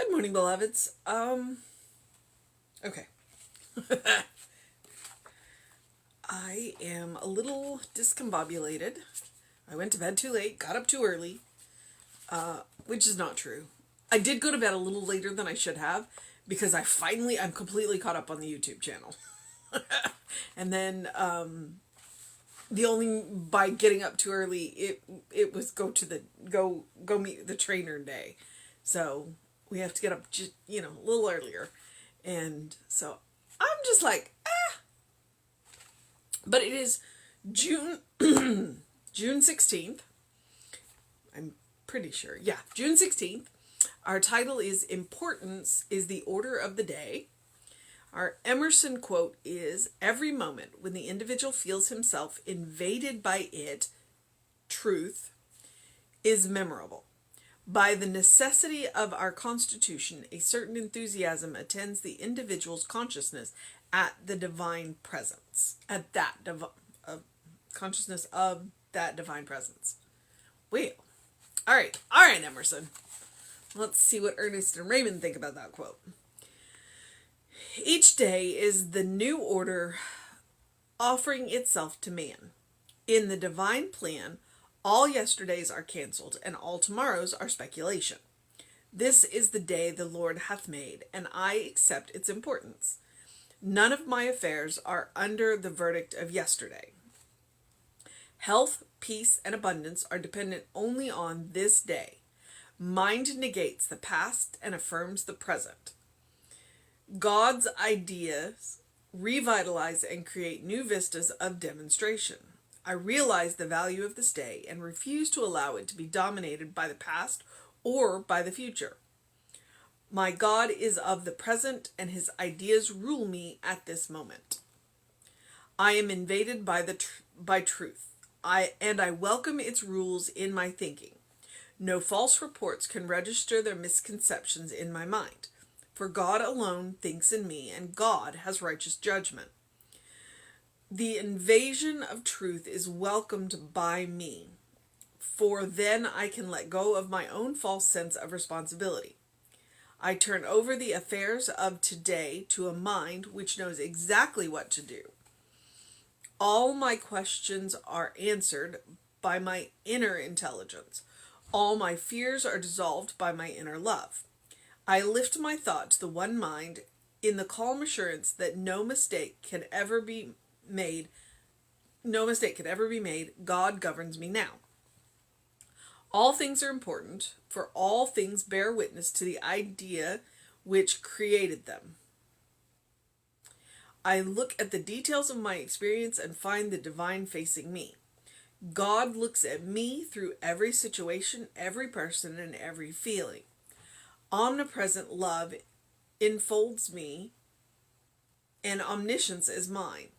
Good morning, beloveds. Okay. I am a little discombobulated. I went to bed too late, got up too early, which is not true. I did go to bed a little later than I should have because I'm completely caught up on the YouTube channel. And then, by getting up too early, it was go meet the trainer day. So we have to get up just, a little earlier. And so I'm just like, ah. But it is June, June 16th. I'm pretty sure. Yeah, June 16th. Our title is Importance is the Order of the Day. Our Emerson quote is, every moment when the individual feels himself invaded by it, truth, is memorable. By the necessity of our constitution, a certain enthusiasm attends the individual's consciousness at the divine presence, consciousness of that divine presence. Well, all right, Emerson. Let's see what Ernest and Raymond think about that quote. Each day is the new order offering itself to man. In the divine plan, all yesterdays are cancelled, and all tomorrows are speculation. This is the day the Lord hath made, and I accept its importance. None of my affairs are under the verdict of yesterday. Health, peace, and abundance are dependent only on this day. Mind negates the past and affirms the present. God's ideas revitalize and create new vistas of demonstration. I realize the value of this day and refuse to allow it to be dominated by the past or by the future. My God is of the present, and his ideas rule me at this moment. I am invaded by truth. I welcome its rules in my thinking. No false reports can register their misconceptions in my mind. For God alone thinks in me, and God has righteous judgment. The invasion of truth is welcomed by me, for then I can let go of my own false sense of responsibility. I turn over the affairs of today to a mind which knows exactly what to do. All my questions are answered by my inner intelligence. All my fears are dissolved by my inner love. I lift my thought to the one mind in the calm assurance that no mistake can ever be made. God governs me now. All things are important, for all things bear witness to the idea which created them. I look at the details of my experience and find the divine facing me. God looks at me through every situation, every person, and every feeling. Omnipresent love enfolds me, and omniscience is mine.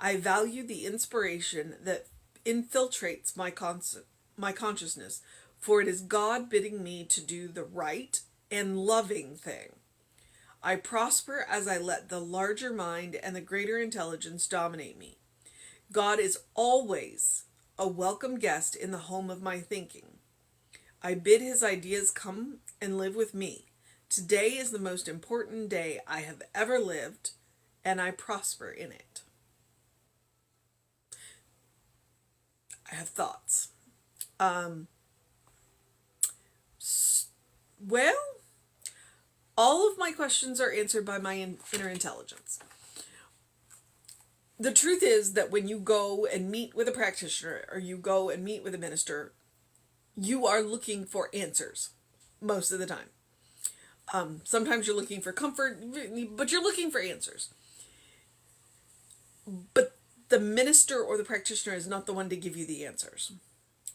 I value the inspiration that infiltrates my consciousness, for it is God bidding me to do the right and loving thing. I prosper as I let the larger mind and the greater intelligence dominate me. God is always a welcome guest in the home of my thinking. I bid his ideas come and live with me. Today is the most important day I have ever lived, and I prosper in it. I have thoughts. Well, all of my questions are answered by my inner intelligence. The truth is that when you go and meet with a practitioner or you go and meet with a minister, you are looking for answers most of the time. Sometimes you're looking for comfort, but you're looking for answers. But the minister or the practitioner is not the one to give you the answers.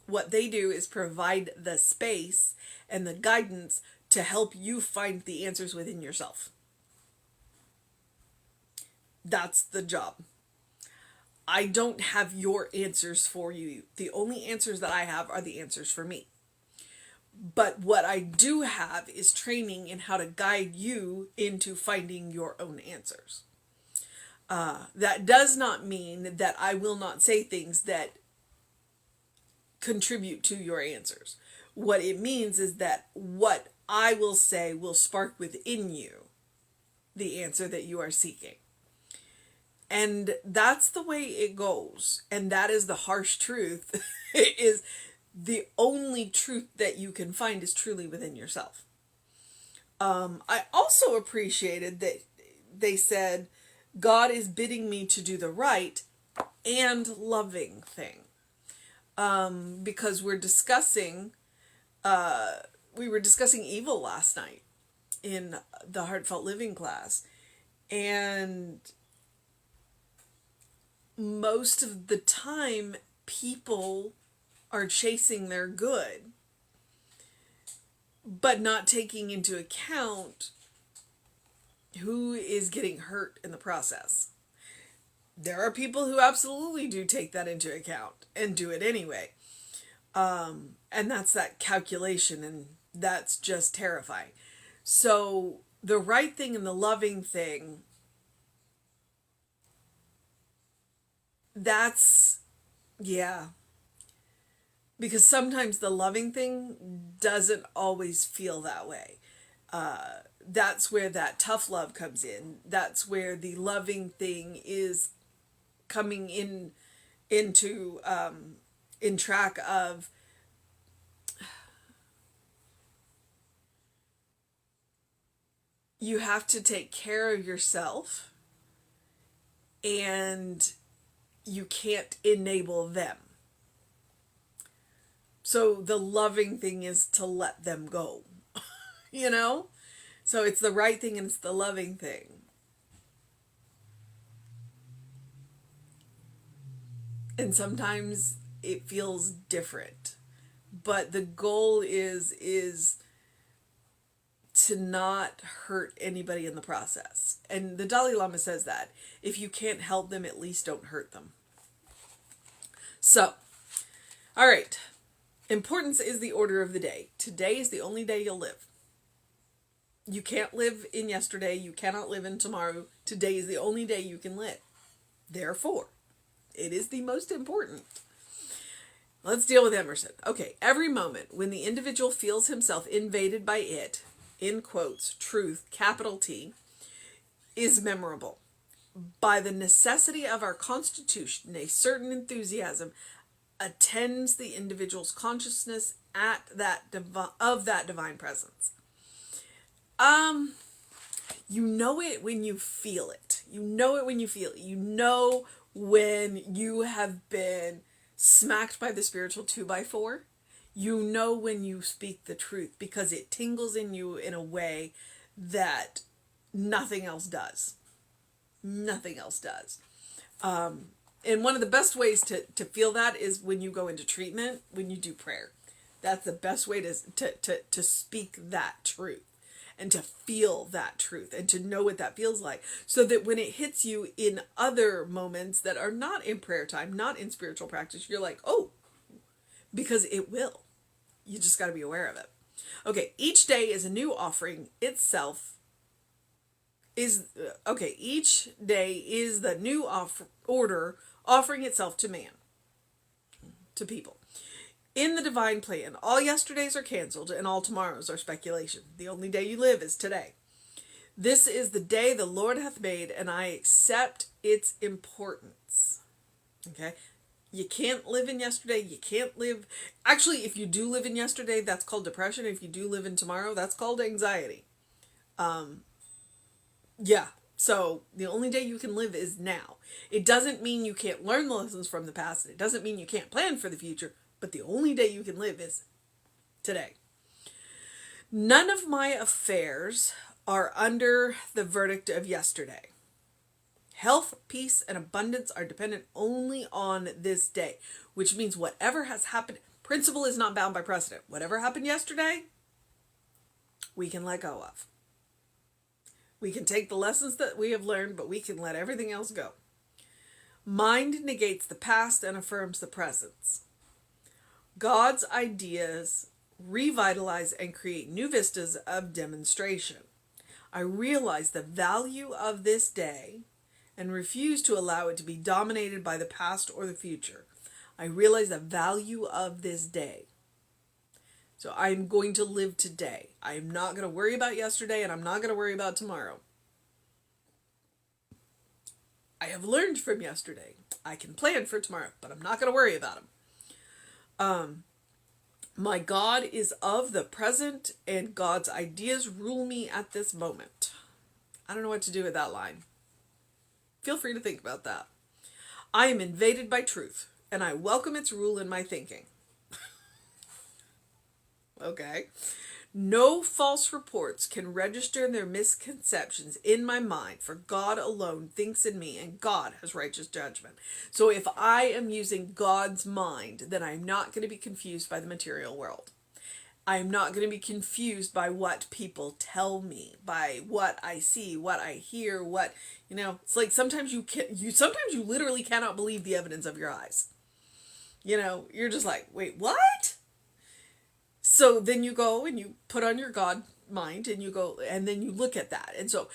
What they do is provide the space and the guidance to help you find the answers within yourself. That's the job. I don't have your answers for you. The only answers that I have are the answers for me. But what I do have is training in how to guide you into finding your own answers. That does not mean that I will not say things that contribute to your answers. What it means is that what I will say, will spark within you the answer that you are seeking. And that's the way it goes. And that is the harsh truth. Is the only truth that you can find is truly within yourself. I also appreciated that they said, God is bidding me to do the right and loving thing. Because we were discussing evil last night in the Heartfelt Living class. And most of the time, people are chasing their good, but not taking into account who is getting hurt in the process. There are people who absolutely do take that into account and do it anyway. And that's that calculation, and that's just terrifying. So the right thing and the loving thing, that's, yeah. Because sometimes the loving thing doesn't always feel that way. That's where that tough love comes in. That's where the loving thing is coming into in track of you have to take care of yourself, and you can't enable them. So the loving thing is to let them go, you know? So it's the right thing and it's the loving thing. And sometimes it feels different. But the goal is to not hurt anybody in the process. And the Dalai Lama says that. If you can't help them, at least don't hurt them. So, all right. Importance is the order of the day. Today is the only day you'll live. You can't live in yesterday. You cannot live in tomorrow. Today is the only day you can live. Therefore, it is the most important. Let's deal with Emerson. Okay, every moment when the individual feels himself invaded by it, in quotes, truth, capital T, is memorable. By the necessity of our constitution, a certain enthusiasm attends the individual's consciousness of that divine presence. You know it when you feel it. You know it when you feel it. You know when you have been smacked by the spiritual 2x4. You know when you speak the truth, because it tingles in you in a way that nothing else does. Nothing else does. And one of the best ways to feel that is when you go into treatment, when you do prayer. That's the best way to speak that truth and to feel that truth and to know what that feels like. So that when it hits you in other moments that are not in prayer time, not in spiritual practice, you're like, oh, because it will. You just got to be aware of it. Okay, each day is a new offering itself. Each day is the new order offering itself to man, to people. In the divine plan, all yesterdays are canceled and all tomorrows are speculation. The only day you live is today. This is the day the Lord hath made, and I accept its importance. Okay? You can't live in yesterday. You can't live... Actually, if you do live in yesterday, that's called depression. If you do live in tomorrow, that's called anxiety. Yeah. So the only day you can live is now. It doesn't mean you can't learn the lessons from the past. It doesn't mean you can't plan for the future. But the only day you can live is today. None of my affairs are under the verdict of yesterday. Health, peace, and abundance are dependent only on this day, which means whatever has happened, principle is not bound by precedent. Whatever happened yesterday, we can let go of. We can take the lessons that we have learned, but we can let everything else go. Mind negates the past and affirms the present. God's ideas revitalize and create new vistas of demonstration. I realize the value of this day and refuse to allow it to be dominated by the past or the future. I realize the value of this day. So I'm going to live today. I'm not going to worry about yesterday, and I'm not going to worry about tomorrow. I have learned from yesterday. I can plan for tomorrow, but I'm not going to worry about them. My God is of the present, and God's ideas rule me at this moment. I don't know what to do with that line. Feel free to think about that. I am invaded by truth, and I welcome its rule in my thinking. Okay. No false reports can register their misconceptions in my mind, for God alone thinks in me, and God has righteous judgment. So if I am using God's mind, then I'm not going to be confused by the material world. I'm not going to be confused by what people tell me, by what I see, what I hear, it's like sometimes you literally cannot believe the evidence of your eyes. You're just like, wait, what? So then you go and you put on your God mind and you go and then you look at that. And so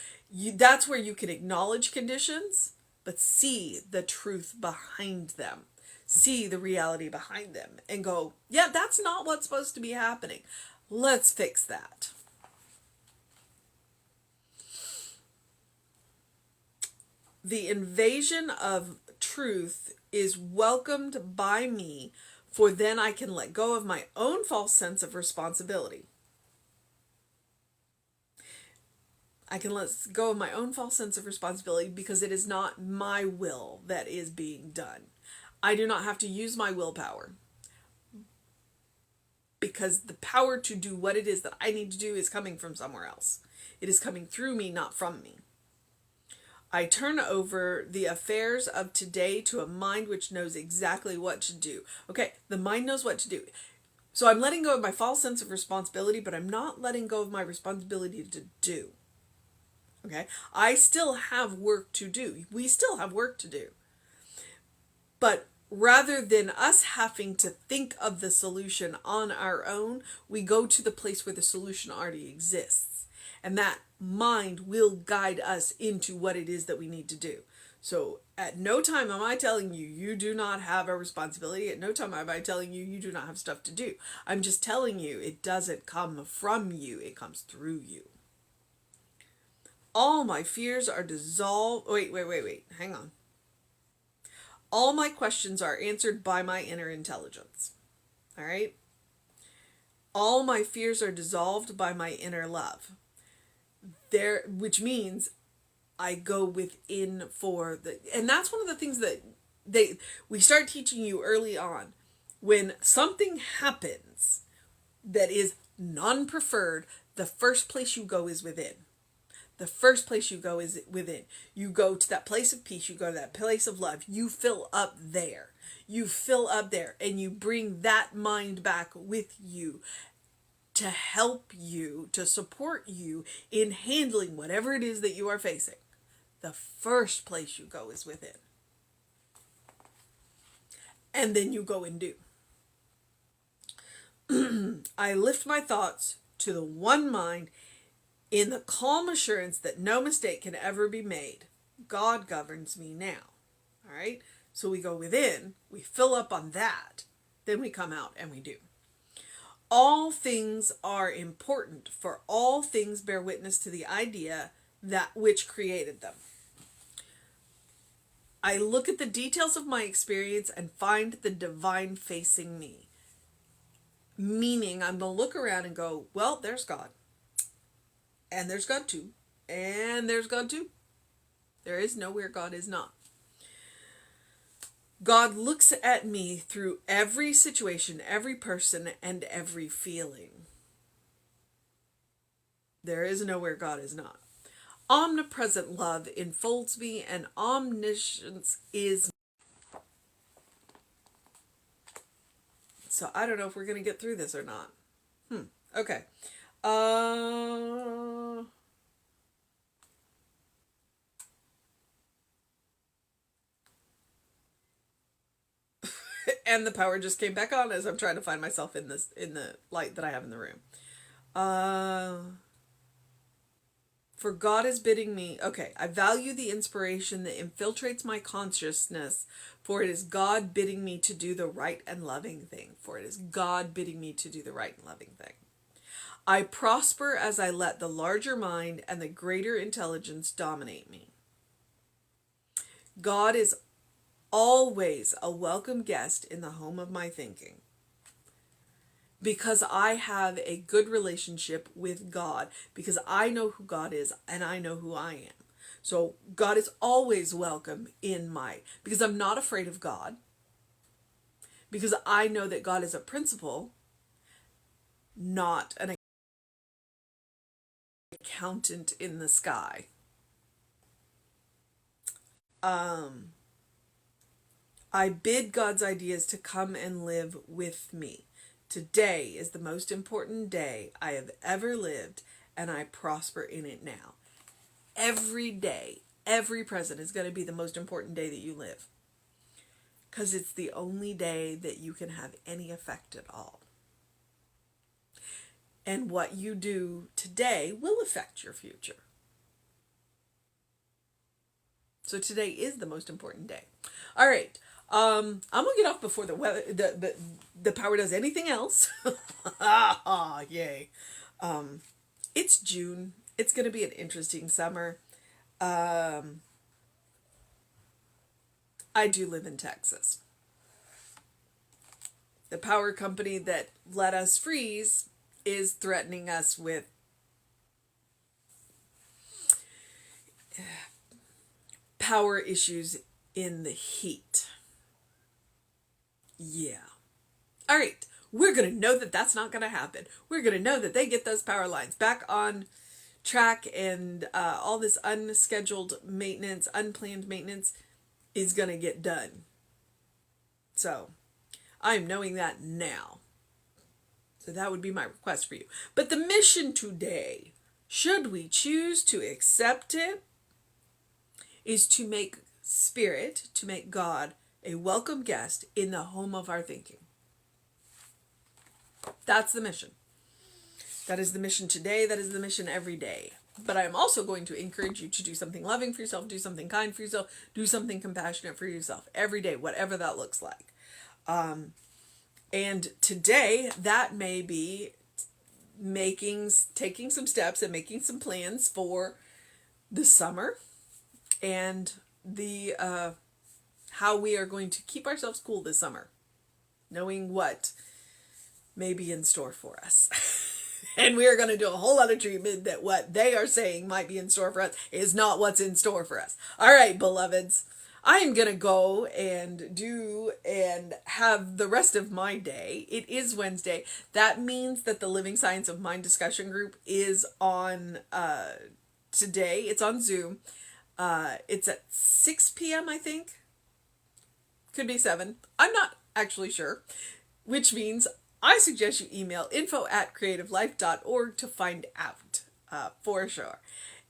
that's where you can acknowledge conditions, but see the truth behind them. See the reality behind them and go, yeah, that's not what's supposed to be happening. Let's fix that. The invasion of truth is welcomed by me, for then I can let go of my own false sense of responsibility. I can let go of my own false sense of responsibility because it is not my will that is being done. I do not have to use my willpower, because the power to do what it is that I need to do is coming from somewhere else. It is coming through me, not from me. I turn over the affairs of today to a mind which knows exactly what to do. Okay, the mind knows what to do. So I'm letting go of my false sense of responsibility, but I'm not letting go of my responsibility to do. Okay, I still have work to do. We still have work to do. But rather than us having to think of the solution on our own, we go to the place where the solution already exists. And that mind will guide us into what it is that we need to do. So at no time am I telling you, you do not have a responsibility. At no time am I telling you, you do not have stuff to do. I'm just telling you, it doesn't come from you. It comes through you. All my fears are dissolved. Wait. Hang on. All my questions are answered by my inner intelligence. All right? All my fears are dissolved by my inner love. Which means I go within and that's one of the things that we start teaching you early on. When something happens that is non-preferred, the first place you go is within. The first place you go is within. You go to that place of peace. You go to that place of love. You fill up there. You fill up there and you bring that mind back with you to help you, to support you in handling whatever it is that you are facing. The first place you go is within. And then you go and do. I lift my thoughts to the one mind in the calm assurance that no mistake can ever be made. God governs me now. All right? So we go within, we fill up on that, then we come out and we do. All things are important, for all things bear witness to the idea that which created them. I look at the details of my experience and find the divine facing me. Meaning, I'm going to look around and go, well, there's God. And there's God too. And there's God too. There is nowhere God is not. God looks at me through every situation, every person, and every feeling. There is nowhere God is not. Omnipresent love enfolds me, and omniscience is. So I don't know if we're going to get through this or not. Okay. And the power just came back on as I'm trying to find myself in the light that I have in the room. For God is bidding me, okay, I value the inspiration that infiltrates my consciousness, for it is God bidding me to do the right and loving thing. For it is God bidding me to do the right and loving thing. I prosper as I let the larger mind and the greater intelligence dominate me. God is always a welcome guest in the home of my thinking. Because I have a good relationship with God, because I know who God is and I know who I am. So God is always welcome because I'm not afraid of God, because I know that God is a principle, not an accountant in the sky. I bid God's ideas to come and live with me. Today is the most important day I have ever lived, and I prosper in it now. Every day, every present is going to be the most important day that you live, because it's the only day that you can have any effect at all. And what you do today will affect your future. So today is the most important day. All right. I'm gonna get off before the weather, the power does anything else. Yay! It's June. It's gonna be an interesting summer. I do live in Texas. The power company that let us freeze is threatening us with power issues in the heat. Yeah. All right. We're going to know that that's not going to happen. We're going to know that they get those power lines back on track, and all this unscheduled maintenance, unplanned maintenance is going to get done. So I'm knowing that now. So that would be my request for you. But the mission today, should we choose to accept it, is to make Spirit, to make God a welcome guest in the home of our thinking. That's the mission. That is the mission today. That is the mission every day. But I'm also going to encourage you to do something loving for yourself, do something kind for yourself, do something compassionate for yourself every day, whatever that looks like. And today, that may be taking some steps and making some plans for the summer and the how we are going to keep ourselves cool this summer, knowing what may be in store for us. And we are going to do a whole lot of treatment that what they are saying might be in store for us is not what's in store for us. All right, beloveds, I am going to go and do and have the rest of my day. It is Wednesday. That means that the Living Science of Mind discussion group is on today. It's on Zoom. It's at 6 p.m., I think. Could be 7. I'm not actually sure. Which means I suggest you email info@creativelife.org to find out for sure.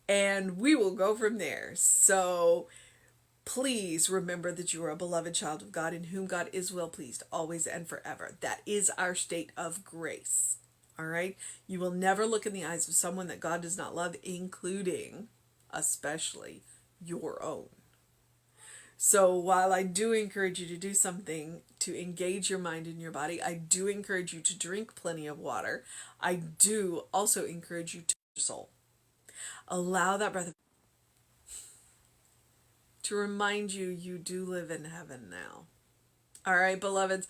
And we will go from there. So please remember that you are a beloved child of God in whom God is well pleased always and forever. That is our state of grace. All right? You will never look in the eyes of someone that God does not love, including, especially, your own. So while I do encourage you to do something to engage your mind and your body, I do encourage you to drink plenty of water. I do also encourage you to your soul. Allow that breath to remind you you do live in heaven now. All right, beloveds,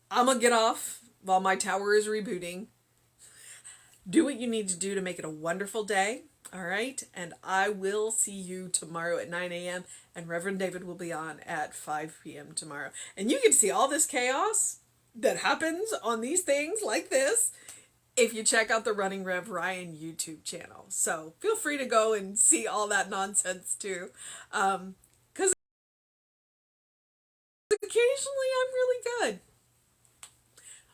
I'm going to get off while my tower is rebooting. Do what you need to do to make it a wonderful day. All right. And I will see you tomorrow at 9 a.m. And Reverend David will be on at 5 p.m. tomorrow. And you can see all this chaos that happens on these things like this if you check out the Running Rev Ryan YouTube channel. So feel free to go and see all that nonsense too. Because occasionally I'm really good.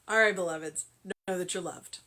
All right, beloveds, know that you're loved.